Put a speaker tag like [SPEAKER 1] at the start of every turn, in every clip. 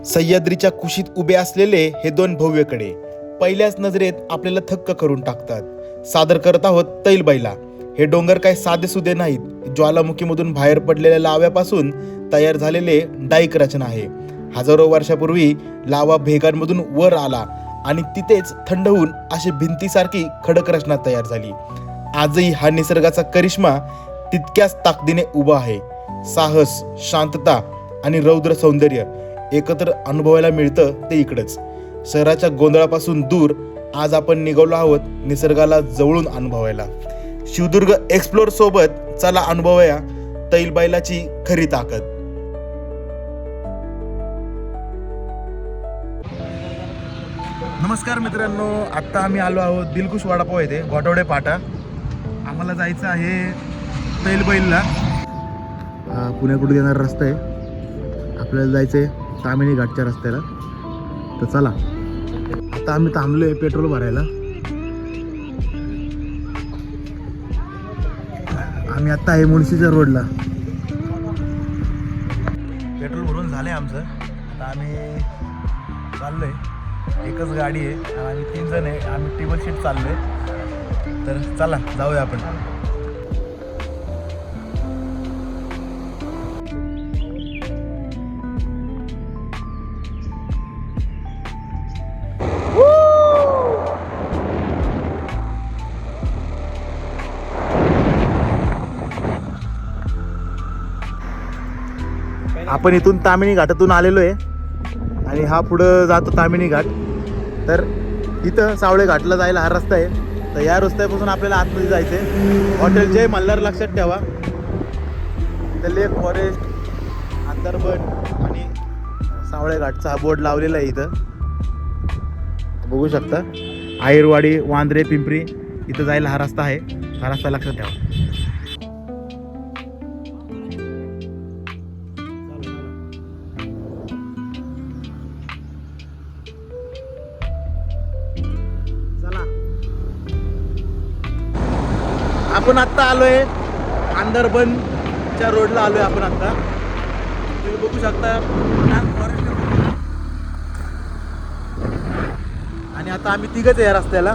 [SPEAKER 1] सह्याद्रीच्या कुशीत उभे असलेले हे दोन भव्य कडे पहिल्याच नजरेत आपल्याला थक्क करून टाकतात. सादर करत आहोत तैलबैला. हे डोंगर काय साधेसुधे नाहीत. ज्वालामुखीमधून बाहेर पडलेल्या लाव्यापासून तयार झालेले डाईक रचना आहे. हजारो वर्षापूर्वी लावा भेगांमधून वर आला आणि तिथेच थंड होऊन अशी भिंतीसारखी खडक रचना तयार झाली. आजही हा निसर्गाचा करिश्मा तितक्याच ताकदीने उभा आहे. साहस, शांतता आणि रौद्र सौंदर्य एकत्र अनुभवायला मिळतं ते इकडंच. शहराच्या गोंधळापासून दूर आज आपण निघालो आहोत निसर्गाला जवळून अनुभवायला. शिवदुर्ग एक्सप्लोर सोबत चला अनुभवूया तैलबैलाची खरी ताकद. नमस्कार मित्रांनो, आत्ता आम्ही आलो आहोत दिलखुश वडापाव येथे घोटवडे फाटा. आम्हाला जायचं आहे तैलबैलला. पुण्याकडून येणारा रस्ता आहे. आपल्याला जायचं आहे तामिनी घाटच्या रस्त्याला. तर चला, आता आम्ही थांबलो आहे पेट्रोल भरायला. आम्ही आत्ता आहे मुळशीच्या रोडला. पेट्रोल भरून झालं आहे आमचं. आता आम्ही चाललो आहे. एकच गाडी आहे आणि आम्ही 3 जण आहे. आम्ही टेबल शीट चाललो आहे. तर चला जाऊया आपण. आपण इथून तामिनी घाटातून आलेलो आहे आणि हा पुढं जातो तामिनी घाट. तर इथं सावळे घाटला जायला हा रस्ता आहे. तर या रस्त्यापासून आपल्याला आतमध्ये जायचं आहे. हॉटेल जय मल्हार लक्षात ठेवा. इथं लेक फॉरेस्ट, अंतरबन आणि सावळे घाटचा हा बोर्ड लावलेला आहे. इथं बघू शकता. आयरवाडी, वांद्रे, पिंपरी इथं जायला हा रस्ता आहे. हा रस्ता लक्षात ठेवा. आपण आत्ता आलोय अंदरबनच्या रोडला आलोय आपण आत्ता. तुम्ही बघू शकता आणि आता आम्ही तिघच आहे या रस्त्याला.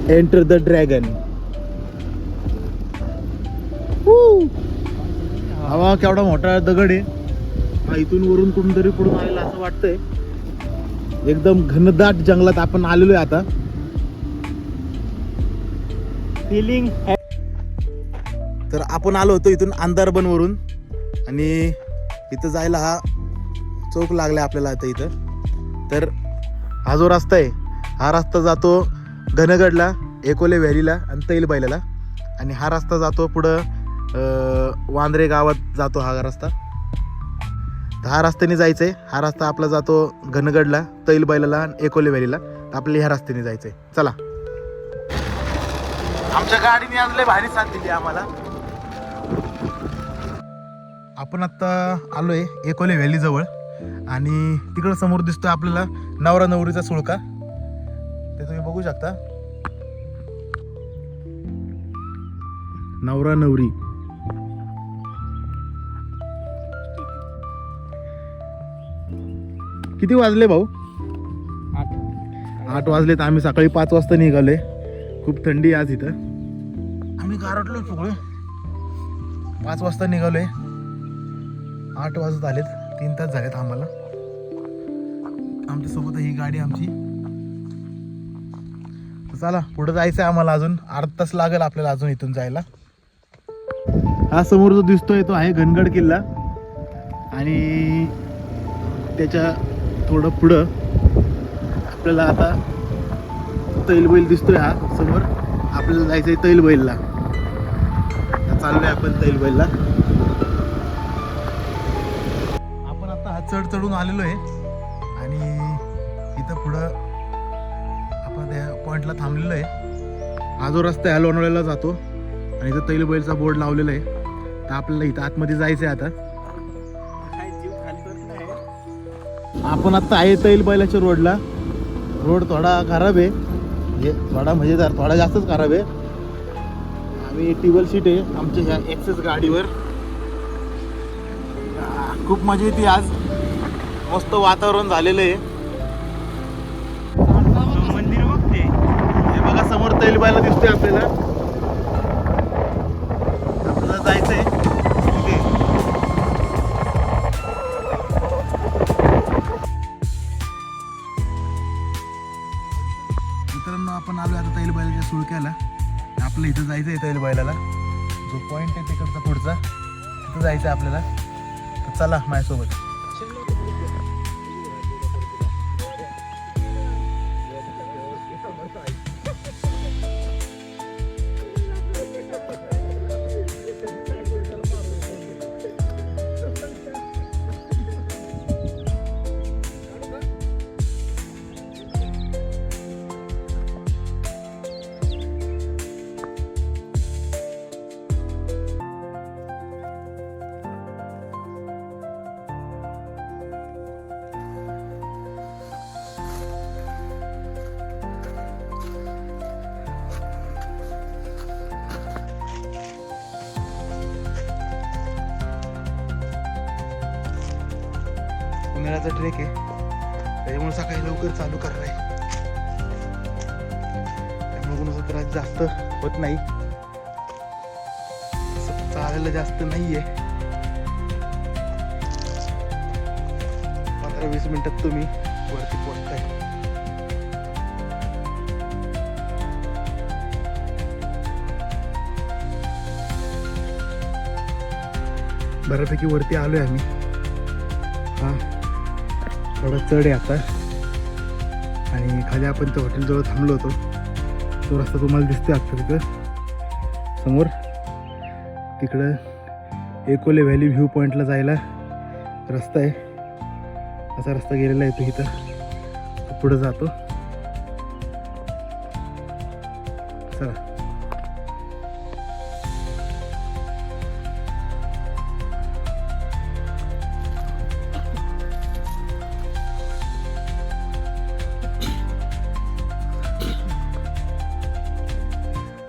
[SPEAKER 1] Enter the dragon. हवा केवढा मोठा दगड आहे. इथून वरून कुठून तरी पुढून आलेला असं वाटतंय. एकदम घनदाट जंगलात आपण आलेलो आहे आता. फिलिंग. तर आपण आलो होतो इथून अंधारबन वरून आणि इथं जायला हा चौक लागला आपल्याला आता इथं. तर हा जो रस्ता आहे हा रस्ता जातो घनगडला, एकोले व्हॅलीला आणि तैलबैलाला. आणि हा रस्ता जातो पुढं वांद्रे गावात जातो हा रस्ता. हा रस्त्याने जायचं आहे. हा रस्ता आपला जातो घनगडला, तैलबैलाला आणि एकोले व्हॅलीला. आपल्याला ह्या रस्त्याने जायचं आहे. चला. आमच्या गाडीने आज लय भारी साथ दिली आम्हाला. आपण आत्ता आलोय एकोले व्हॅली जवळ आणि तिकडं समोर दिसतोय आपल्याला नवरा नवरीचा सुळका. ते तुम्ही बघू शकता. नवरा नवरी. किती वाजले भाऊ? 8 वाजलेत. आम्ही सकाळी 5 वाजता निघालोय. खूप थंडी आज इथं. आम्ही गारटलो सगळे. 5 वाजता निघालोय. 8 वाजत आलेत. 3 तास झालेत आम्हाला. आमच्यासोबत ही गाडी आमची. चला पुढे जायचं आहे आम्हाला. अजून अर्धा तास लागेल आपल्याला अजून इथून जायला. हा समोर जो दिसतोय तो आहे घनगड किल्ला आणि त्याच्या थोडं पुढं आपल्याला आता तैलबैल दिसतोय. हा समोर आपल्याला जायचं आहे तैलबैलला. चाललोय आपण तैलबैलला. आपण आता हा चढ चढून आलेलो आहे आणि इथं पुढं आपण त्या पॉइंटला थांबलेलो आहे. हा जो रस्ता आहे लोणावळ्याला जातो आणि इथं तैलबैलचा बोर्ड लावलेला आहे. तर आपल्याला इथं आतमध्ये जायचं आहे आता. आपण आता आहे तैलबैलाच्या रोडला. रोड थोडा खराब आहे. थोडा म्हणजे थोडा जास्तच खराब आहे. आणि टेबल सीट आहे आमच्या ह्या एक्सेस गाडीवर. खूप मजा येते आज. मस्त वातावरण झालेलं आहे. मंदिर बघते हे बघा समोर तैलबायला दिसतोय आपल्याला. आपल्याला जायचंय तिथे. मित्रांनो आपण आलो आता तैलबायलाच्या सुळक्याला. आपलं इथं जायचं आहे तैलबायलाला. जो पॉईंट आहे तिकडचा पुढचा तिथं जायचं आहे आपल्याला. तर चला माझ्यासोबत. उन्हाळ्याचा ट्रेक आहे त्याच्यामुळे सकाळी लवकर चालू करणार आहे. त्यामुळे कोणाचा त्रास जास्त होत नाही. चालायला जास्त नाहीये. 15-20 मिनिटात तुम्ही वरती पोहोचताय. बऱ्यापैकी वरती आलोय आम्ही. हा थोडा चढ आहे आता. आणि खाली आपण त्या हॉटेलजवळ थांबलो होतो. तो रस्ता तुम्हाला दिसतोय आता तिथं समोर. तिकडं एकोले व्हॅली व्ह्यू पॉईंटला जायला रस्ता आहे. असा रस्ता गेलेला आहे तो इथं. पुढं जातो. चला.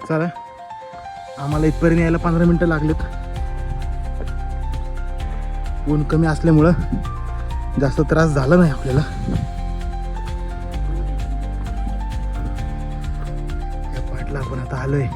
[SPEAKER 1] चला आम्हाला इथपर्यंत यायला 15 मिनिटं लागलेत. ऊन कमी असल्यामुळं जास्त त्रास झाला नाही आपल्याला. या पॉईंटला आपण आता आलोय.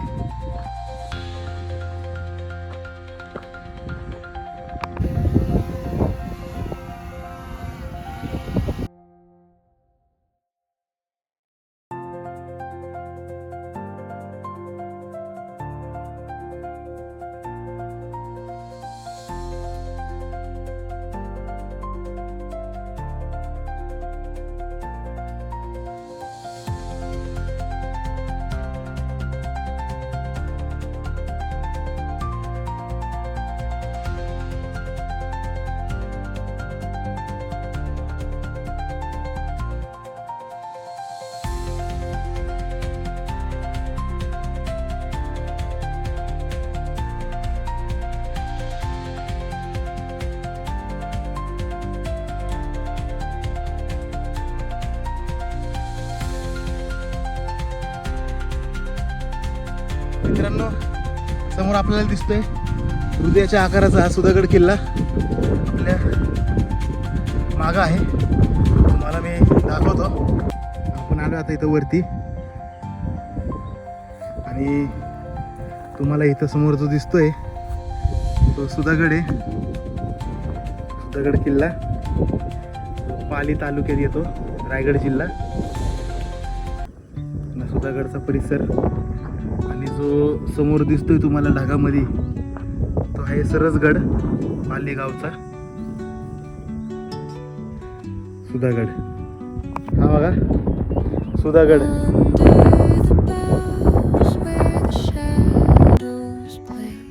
[SPEAKER 1] मित्रांनो समोर आपल्याला दिसतोय हृदयाच्या आकाराचा सुधागड किल्ला. आपल्या मागं आहे. तुम्हाला मी दाखवतो. आपण आलो आता इथं वरती. आणि तुम्हाला इथं समोर जो दिसतोय तो सुधागड आहे. सुधागड किल्ला पाली तालुक्यात येतो, रायगड जिल्हा. सुधागडचा परिसर. आणि जो समोर दिसतोय तुम्हाला ढगामध्ये तो आहे सरसगड, पाली गावचा सुधागड. हा बघा सुधागड.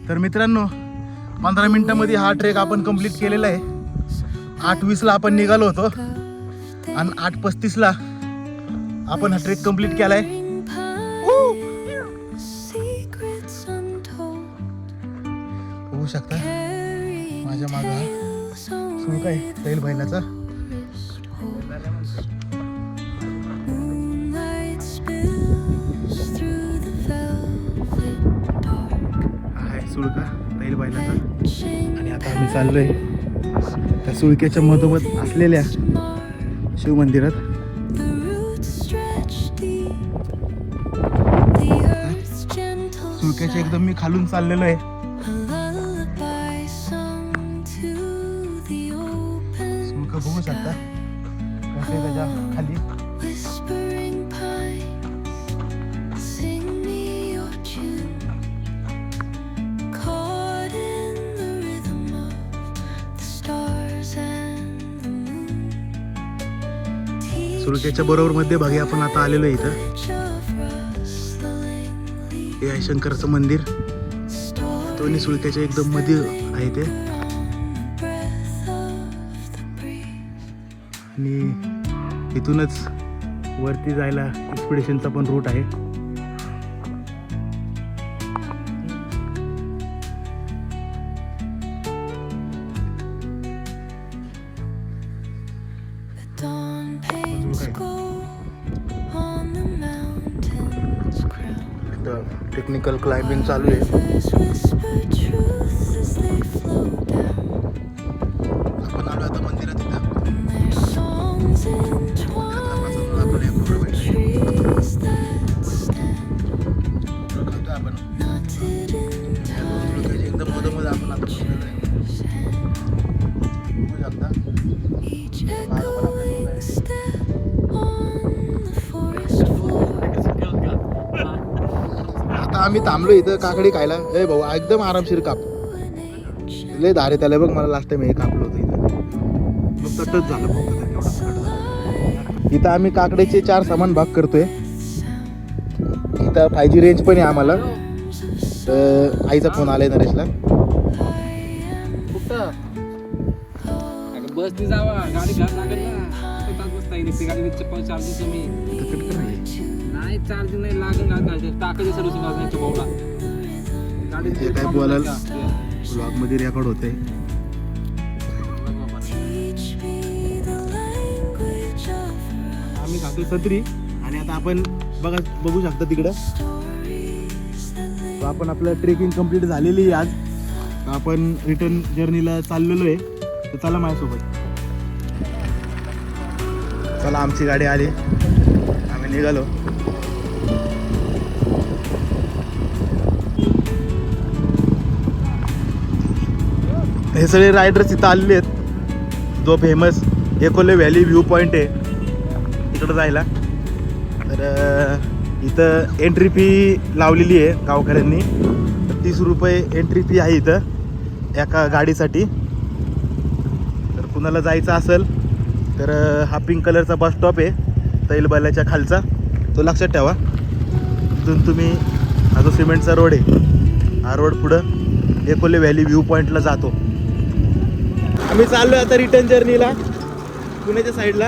[SPEAKER 1] तर मित्रांनो 15 मिनिटांमध्ये हा ट्रेक आपण कंप्लीट केलेला आहे. 8:20ला आपण निघालो होतो आणि 8:35ला आपण हा ट्रेक कंप्लीट केलाय. बघू शकता माझ्या मागं सुरू काय तैल बैलाचा. सुळका तैल बैलाचा. आणि आता आम्ही चाललोय त्या सुळक्याच्या मधोमध असलेल्या शिवमंदिरात. सुळक्याच्या एकदम मी खालून चाललेलो आहे. सुळका बघू शकता कसं आहे त्याच्या खाली. सुळक्याच्या बरोबर मध्यभागी आपण आता आलेलो आहे. इथं हे आहे शंकराचं मंदिर. दोन्ही सुळक्याच्या एकदम मध्ये आहे ते. आणि इथूनच वरती जायला एक्सपिडिशनचा पण रूट आहे. टेक्निकल क्लाइम्बिंग चालू आहे. आपण आलो आता मंदिरात. आपण एकदम मधोमध आपण आता आम्ही थांबलो इथं काकडी खायला. ए भाऊ एकदम आरामशीर काप. लय धारे त्याला बघ. मला लास्ट टाइम हे कापलं होतं इथं. मग तटच झालं फक्त. इथं आम्ही काकडीचे 4 समान भाग करतोय. इथं 5G रेंज पण आहे आम्हाला. तर आईचा फोन आलाय नरेशला.
[SPEAKER 2] बसने जावा गाडी घात लागेल ना. बसता येईल गाडी चार्जिंग कमी नाही. चार्जिंग नाही लागेल गाडी टाकायची सर्व्हिसिंग गाडी भाऊला. गाडी
[SPEAKER 1] जे काय बोलायला ब्लॉग मध्ये रेकॉर्ड होते. आम्ही खातोय सत्री. आणि आता आपण बघू शकता तिकडं. तर आपण आपलं ट्रेकिंग कंप्लीट झालेली आहे आज. तर आपण रिटर्न जर्नीला चाललेलो आहे. तर चला माझ्यासोबत. चला आमची गाडी आली. आम्ही निघालो. हे सगळे रायडर्स इथं आलेले आहेत. जो famous Ekole valley view point आहे इकडं जायला. तर इथं एंट्री फी लावलेली आहे गावकऱ्यांनी. तर 30 रुपये एंट्री फी आहे इथं एका गाडीसाठी. तर कुणाला जायचं असेल तर हा पिंक कलरचा बस स्टॉप आहे तैल बैलाच्या खालचा. तो लक्षात ठेवा. तिथून तुम्ही हा जो सिमेंटचा रोड आहे हा रोड पुढं एकोले व्हॅली व्ह्यू पॉईंटला जातो. आम्ही चाललो आता रिटर्न जर्नीला पुण्याच्या साईडला.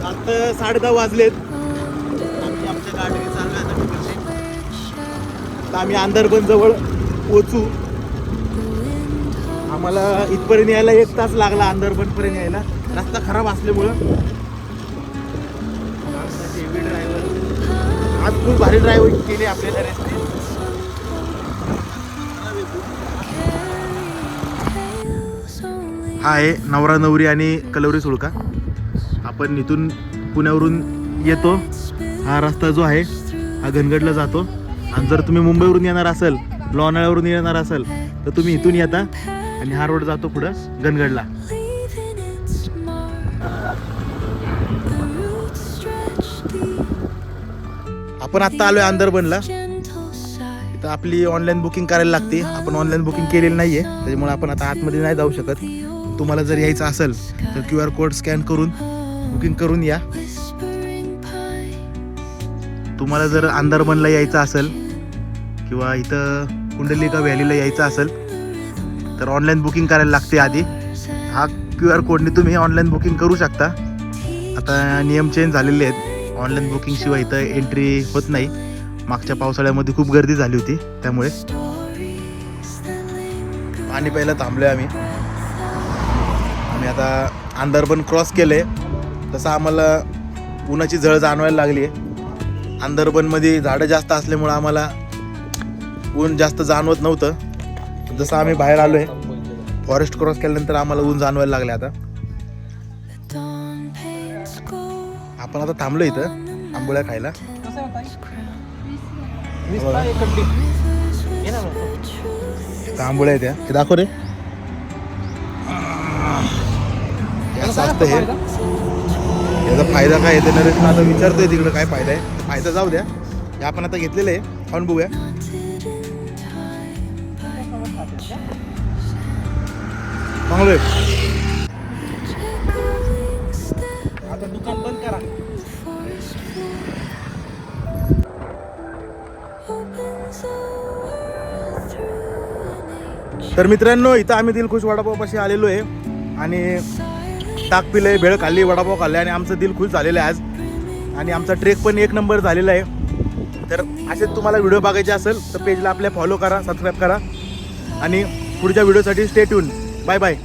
[SPEAKER 1] आता 10:30 वाजलेत. आम्ही आमच्या गाडीने चाललो आता तिकडचे. तर आम्ही अंदरबन जवळ पोचू. आम्हाला इथपर्यंत यायला 1 तास लागला. अंदरबनपर्यंत यायला रस्ता खराब असल्यामुळं. आज खूप भारी ड्रायव्हिंग केली आपल्याला रस्ते. हा आहे नवरा नवरी आणि कलवरी सुळका. आपण इथून पुण्यावरून येतो. हा रस्ता जो आहे हा घनगडला जातो. आणि जर तुम्ही मुंबईवरून येणार असाल लोणावळ्यावरून येणार असाल तर तुम्ही इथून येता आणि हा रोड जातो पुढं घनगडला. आपण आत्ता आलोय अंदरबनला. इथं आपली ऑनलाईन बुकिंग करायला लागते. आपण ऑनलाईन बुकिंग केलेली नाहीये त्याच्यामुळे आपण आता आतमध्ये नाही जाऊ शकत. तुम्हाला जर यायचं असेल तर QR कोड स्कॅन करून बुकिंग करून या. तुम्हाला जर अंदरबनला यायचं असेल किंवा इथं कुंडलिका व्हॅलीला यायचं असेल तर ऑनलाईन बुकिंग करायला लागते आधी. हा QR कोडने तुम्ही ऑनलाईन बुकिंग करू शकता. आता नियम चेंज झालेले आहेत. ऑनलाईन बुकिंग शिवाय इथं एंट्री होत नाही. मागच्या पावसाळ्यामध्ये खूप गर्दी झाली होती त्यामुळे. पाणी प्यायला थांबलोय आम्ही. आता अंदरबन क्रॉस केले तसं आम्हाला उन्हाची झळ जाणवायला लागली आहे. अंदरबनमध्ये झाडं जास्त असल्यामुळं आम्हाला ऊन जास्त जाणवत नव्हतं. जसं आम्ही बाहेर आलोय फॉरेस्ट क्रॉस केल्यानंतर आम्हाला ऊन जाणवायला लागले. आता आपण आता थांबलो इथं आंबोळ्या खायला. इथं आंबोळ्या त्या हे दाखव रे. असं असतं हे. याचा फायदा काय आहे ते नरेश आता विचारतोय तिकडे काय फायदा आहे. फायदा जाऊ द्या, हे आपण आता घेतलेलं आहे, खाऊन बघूया. चांगलं आता दुकान बंद करा. तर मित्रांनो इथं आम्ही दिलखुश वडापावपाशी आलेलो आहे आणि ताक पिलंय, भेळ खाल्ली, वडापाव खाल्ले आणि आमचं दिल खुश झालेलं आहे आज. आणि आमचा ट्रेक पण 1 नंबर झालेला आहे. तर असेच तुम्हाला व्हिडिओ बघायचे असेल तर पेजला आपल्या फॉलो करा, सबस्क्राईब करा आणि पुढच्या व्हिडिओसाठी स्टे ट्यून. Bye bye.